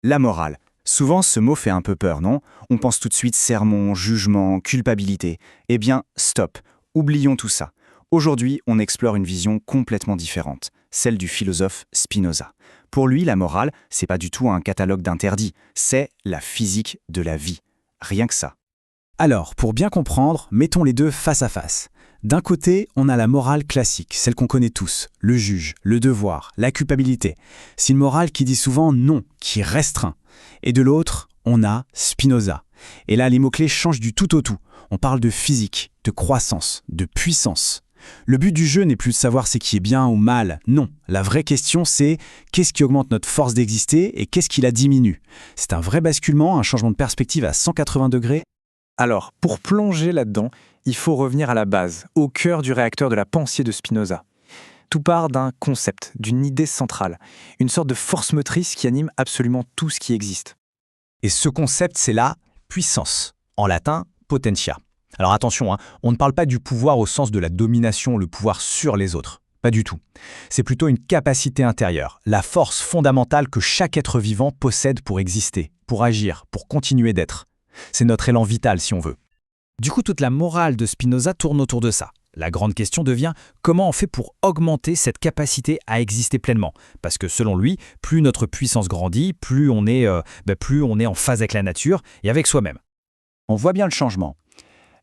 La morale. Souvent, ce mot fait un peu peur, non? On pense tout de suite sermon, jugement, culpabilité. Eh bien, stop. Oublions tout ça. Aujourd'hui, on explore une vision complètement différente, celle du philosophe Spinoza. Pour lui, la morale, c'est pas du tout un catalogue d'interdits, c'est la physique de la vie. Rien que ça. Alors, pour bien comprendre, mettons les deux face à face. D'un côté, on a la morale classique, celle qu'on connaît tous, le juge, le devoir, la culpabilité. C'est une morale qui dit souvent non, qui restreint. Et de l'autre, on a Spinoza. Et là, les mots-clés changent du tout au tout. On parle de physique, de croissance, de puissance. Le but du jeu n'est plus de savoir ce qui est bien ou mal, non. La vraie question, c'est qu'est-ce qui augmente notre force d'exister et qu'est-ce qui la diminue. C'est un vrai basculement, un changement de perspective à 180 degrés. Alors, pour plonger là-dedans, il faut revenir à la base, au cœur du réacteur de la pensée de Spinoza. Tout part d'un concept, d'une idée centrale, une sorte de force motrice qui anime absolument tout ce qui existe. Et ce concept, c'est la puissance. En latin, potentia. Alors attention, on ne parle pas du pouvoir au sens de la domination, le pouvoir sur les autres. Pas du tout. C'est plutôt une capacité intérieure, la force fondamentale que chaque être vivant possède pour exister, pour agir, pour continuer d'être. C'est notre élan vital, si on veut. Du coup, toute la morale de Spinoza tourne autour de ça. La grande question devient comment on fait pour augmenter cette capacité à exister pleinement. Parce que selon lui, plus notre puissance grandit, plus on est en phase avec la nature et avec soi-même. On voit bien le changement.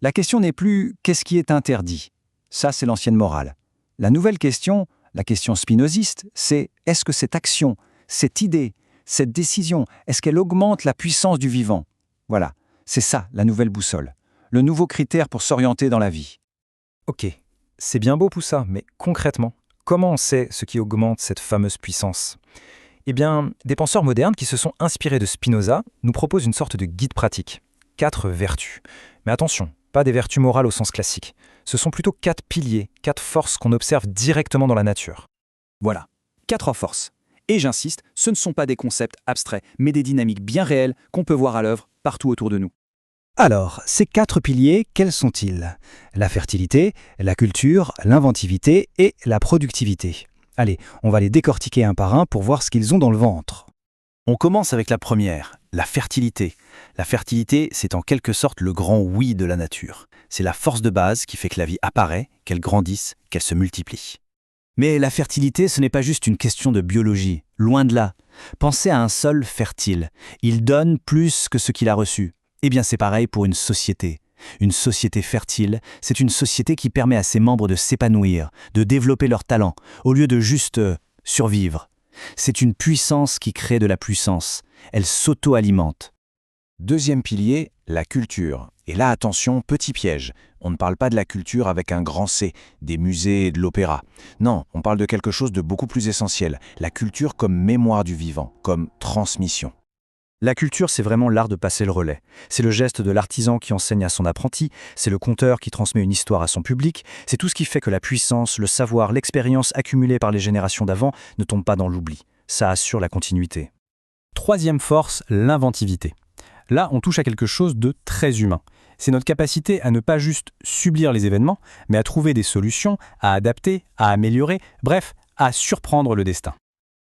La question n'est plus « qu'est-ce qui est interdit ?» Ça, c'est l'ancienne morale. La nouvelle question, la question spinoziste, c'est « est-ce que cette action, cette idée, cette décision, est-ce qu'elle augmente la puissance du vivant ?» Voilà, c'est ça la nouvelle boussole, le nouveau critère pour s'orienter dans la vie. Ok, c'est bien beau tout ça, mais concrètement, comment on sait ce qui augmente cette fameuse puissance ? Eh bien, des penseurs modernes qui se sont inspirés de Spinoza nous proposent une sorte de guide pratique. 4 vertus. Mais attention, pas des vertus morales au sens classique. Ce sont plutôt 4 piliers, 4 forces qu'on observe directement dans la nature. Voilà, 4 forces. Et j'insiste, ce ne sont pas des concepts abstraits, mais des dynamiques bien réelles qu'on peut voir à l'œuvre partout autour de nous. Alors, ces 4 piliers, quels sont-ils? La fertilité, la culture, l'inventivité et la productivité. Allez, on va les décortiquer un par un pour voir ce qu'ils ont dans le ventre. On commence avec la première, la fertilité. La fertilité, c'est en quelque sorte le grand oui de la nature. C'est la force de base qui fait que la vie apparaît, qu'elle grandisse, qu'elle se multiplie. Mais la fertilité, ce n'est pas juste une question de biologie, loin de là. Pensez à un sol fertile. Il donne plus que ce qu'il a reçu. Eh bien, c'est pareil pour une société. Une société fertile, c'est une société qui permet à ses membres de s'épanouir, de développer leurs talents, au lieu de juste survivre. C'est une puissance qui crée de la puissance. Elle s'auto-alimente. Deuxième pilier, la culture. Et là, attention, petit piège. On ne parle pas de la culture avec un grand C, des musées et de l'opéra. Non, on parle de quelque chose de beaucoup plus essentiel. La culture comme mémoire du vivant, comme transmission. La culture, c'est vraiment l'art de passer le relais. C'est le geste de l'artisan qui enseigne à son apprenti, c'est le conteur qui transmet une histoire à son public, c'est tout ce qui fait que la puissance, le savoir, l'expérience accumulée par les générations d'avant ne tombent pas dans l'oubli. Ça assure la continuité. Troisième force, l'inventivité. Là, on touche à quelque chose de très humain. C'est notre capacité à ne pas juste subir les événements, mais à trouver des solutions, à adapter, à améliorer, bref, à surprendre le destin.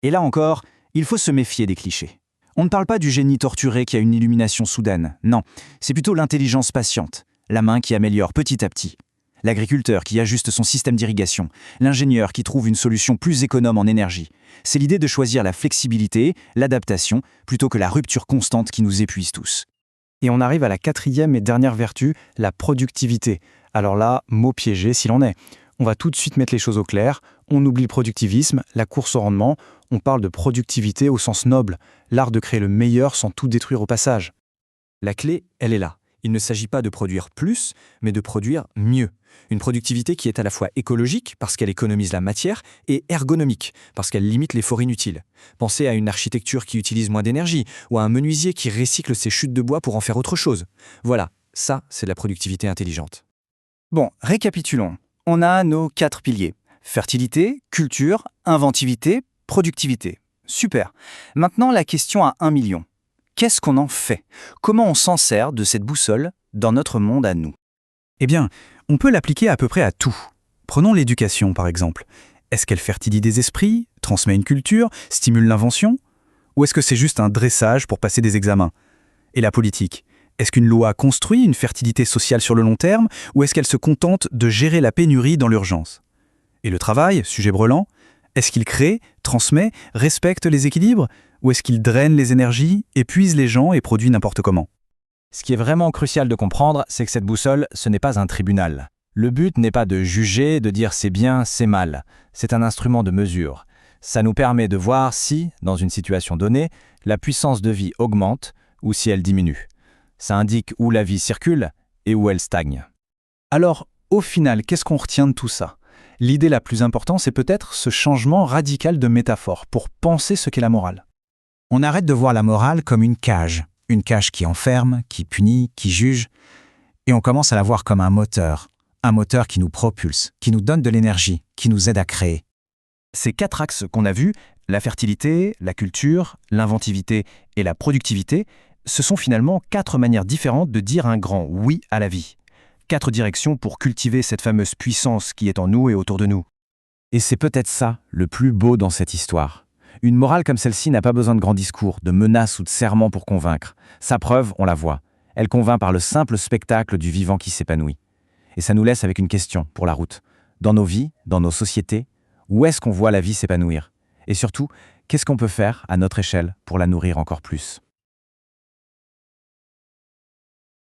Et là encore, il faut se méfier des clichés. On ne parle pas du génie torturé qui a une illumination soudaine. Non, c'est plutôt l'intelligence patiente, la main qui améliore petit à petit. L'agriculteur qui ajuste son système d'irrigation, l'ingénieur qui trouve une solution plus économe en énergie. C'est l'idée de choisir la flexibilité, l'adaptation, plutôt que la rupture constante qui nous épuise tous. Et on arrive à la 4e et dernière vertu, la productivité. Alors là, mot piégé s'il en est. On va tout de suite mettre les choses au clair. On oublie le productivisme, la course au rendement. On parle de productivité au sens noble, l'art de créer le meilleur sans tout détruire au passage. La clé, elle est là. Il ne s'agit pas de produire plus, mais de produire mieux. Une productivité qui est à la fois écologique, parce qu'elle économise la matière, et ergonomique, parce qu'elle limite l'effort inutile. Pensez à une architecture qui utilise moins d'énergie, ou à un menuisier qui recycle ses chutes de bois pour en faire autre chose. Voilà, ça, c'est de la productivité intelligente. Bon, récapitulons. On a nos 4 piliers. Fertilité, culture, inventivité, productivité. Super. Maintenant, la question à 1 million. Qu'est-ce qu'on en fait? Comment on s'en sert de cette boussole dans notre monde à nous? Eh bien, on peut l'appliquer à peu près à tout. Prenons l'éducation, par exemple. Est-ce qu'elle fertilise des esprits, transmet une culture, stimule l'invention? Ou est-ce que c'est juste un dressage pour passer des examens? Et la politique? Est-ce qu'une loi construit une fertilité sociale sur le long terme, ou est-ce qu'elle se contente de gérer la pénurie dans l'urgence? Et le travail, sujet brûlant, est-ce qu'il crée, transmet, respecte les équilibres, ou est-ce qu'il draine les énergies, épuise les gens et produit n'importe comment? Ce qui est vraiment crucial de comprendre, c'est que cette boussole, ce n'est pas un tribunal. Le but n'est pas de juger, de dire c'est bien, c'est mal. C'est un instrument de mesure. Ça nous permet de voir si, dans une situation donnée, la puissance de vie augmente ou si elle diminue. Ça indique où la vie circule et où elle stagne. Alors, au final, qu'est-ce qu'on retient de tout ça? L'idée la plus importante, c'est peut-être ce changement radical de métaphore pour penser ce qu'est la morale. On arrête de voir la morale comme une cage qui enferme, qui punit, qui juge, et on commence à la voir comme un moteur qui nous propulse, qui nous donne de l'énergie, qui nous aide à créer. Ces 4 axes qu'on a vus, la fertilité, la culture, l'inventivité et la productivité, ce sont finalement 4 manières différentes de dire un grand oui à la vie. 4 directions pour cultiver cette fameuse puissance qui est en nous et autour de nous. Et c'est peut-être ça le plus beau dans cette histoire. Une morale comme celle-ci n'a pas besoin de grands discours, de menaces ou de serments pour convaincre. Sa preuve, on la voit. Elle convainc par le simple spectacle du vivant qui s'épanouit. Et ça nous laisse avec une question pour la route. Dans nos vies, dans nos sociétés, où est-ce qu'on voit la vie s'épanouir? Et surtout, qu'est-ce qu'on peut faire à notre échelle pour la nourrir encore plus?